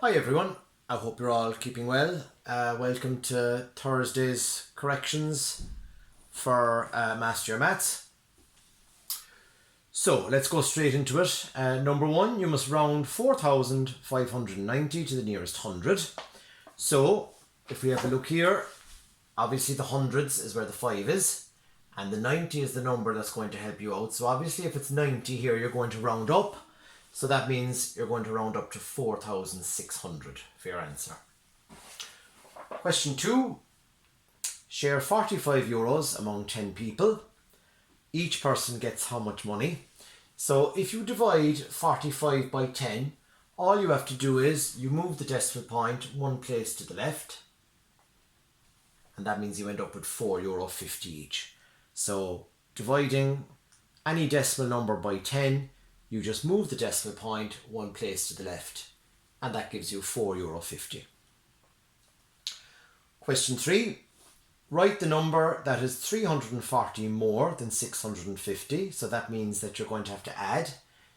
Hi everyone, I hope you're all keeping well. Welcome to Thursday's corrections for Master Your Maths. So let's go straight into it. Number one, you must round 4,590 to the nearest hundred. So if we have a look here, obviously the hundreds is where the 5 is, and the 90 is the number that's going to help you out. So obviously if it's 90 here, you're going to round up. So that means you're going to round up to 4,600 for your answer. Question 2. Share 45 euros among 10 people. Each person gets how much money? So if you divide 45 by 10, all you have to do is you move the decimal point one place to the left, and that means you end up with €4.50 each. So dividing any decimal number by 10, you just move the decimal point one place to the left, and that gives you €4.50. Question 3. Write the number that is 340 more than 650. So that means that you're going to have to add.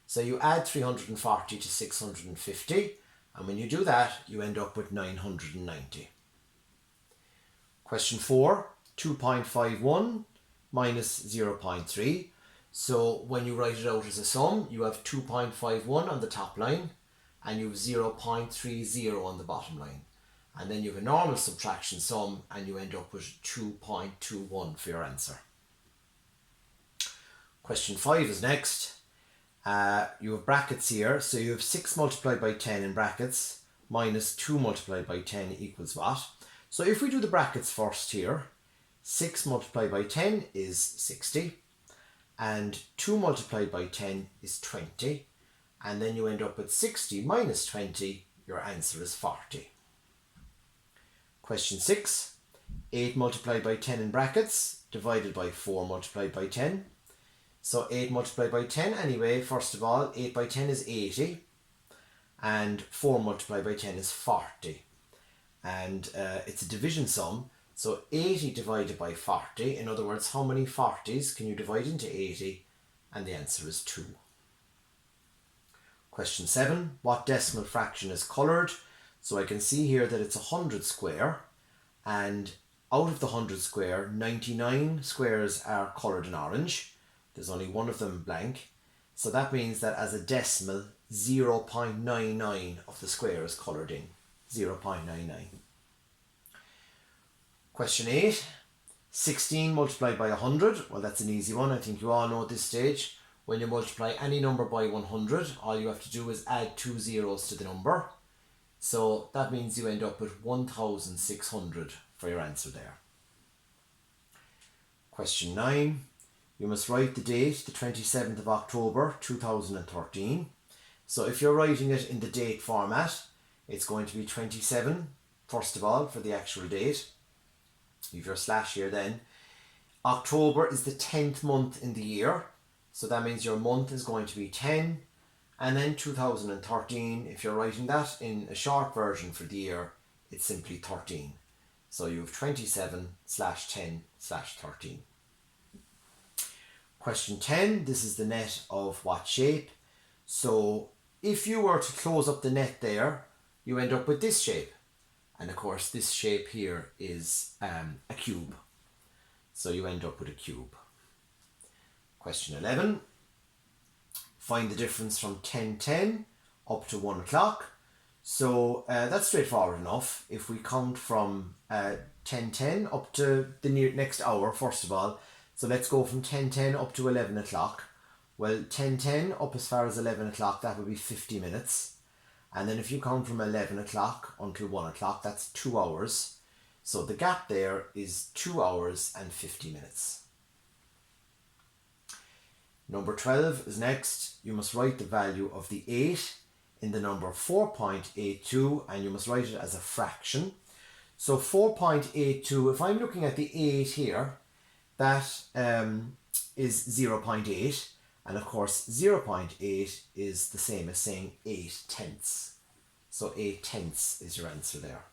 So you add 340 to 650, and when you do that, you end up with 990. Question 4. 2.51 minus 0.3. So when you write it out as a sum, you have 2.51 on the top line and you have 0.30 on the bottom line. And then you have a normal subtraction sum and you end up with 2.21 for your answer. Question 5 is next. You have brackets here. So you have 6 multiplied by 10 in brackets minus 2 multiplied by 10 equals what? So if we do the brackets first here, 6 multiplied by 10 is 60. And 2 multiplied by 10 is 20, and then you end up with 60 minus 20, your answer is 40. Question 6, 8 multiplied by 10 in brackets, divided by 4 multiplied by 10. So 8 multiplied by 10 anyway, first of all, 8 by 10 is 80, and 4 multiplied by 10 is 40. And it's a division sum. So 80 divided by 40, in other words, how many 40s can you divide into 80? And the answer is 2. Question 7, what decimal fraction is coloured? So I can see here that it's 100 square, and out of the 100 square, 99 squares are coloured in orange. There's only one of them blank. So that means that as a decimal, 0.99 of the square is coloured in. 0.99. Question 8, 16 multiplied by 100. Well, that's an easy one. I think you all know at this stage. When you multiply any number by 100, all you have to do is add 2 zeros to the number. So that means you end up with 1,600 for your answer there. Question 9, you must write the date, the 27th of October 2013. So if you're writing it in the date format, it's going to be 27, first of all, for the actual date. You've your slash here then. October is the 10th month in the year, so that means your month is going to be 10, and then 2013, if you're writing that in a short version for the year, it's simply 13. So you have 27/10/13. Question 10, this is the net of what shape? So if you were to close up the net there, you end up with this shape. And of course, this shape here is a cube. So you end up with a cube. Question 11. Find the difference from 10:10 up to 1 o'clock. So that's straightforward enough. If we count from 10:10 up to the next hour, first of all. So let's go from 10:10 up to 11 o'clock. Well, 10:10 up as far as 11 o'clock, that would be 50 minutes. And then if you count from 11 o'clock until 1 o'clock, that's 2 hours. So the gap there is 2 hours and 50 minutes. Number 12 is next. You must write the value of the 8 in the number 4.82, and you must write it as a fraction. So 4.82, if I'm looking at the 8 here, that is 0.8. And of course, 0.8 is the same as saying 8 tenths. So 8 tenths is your answer there.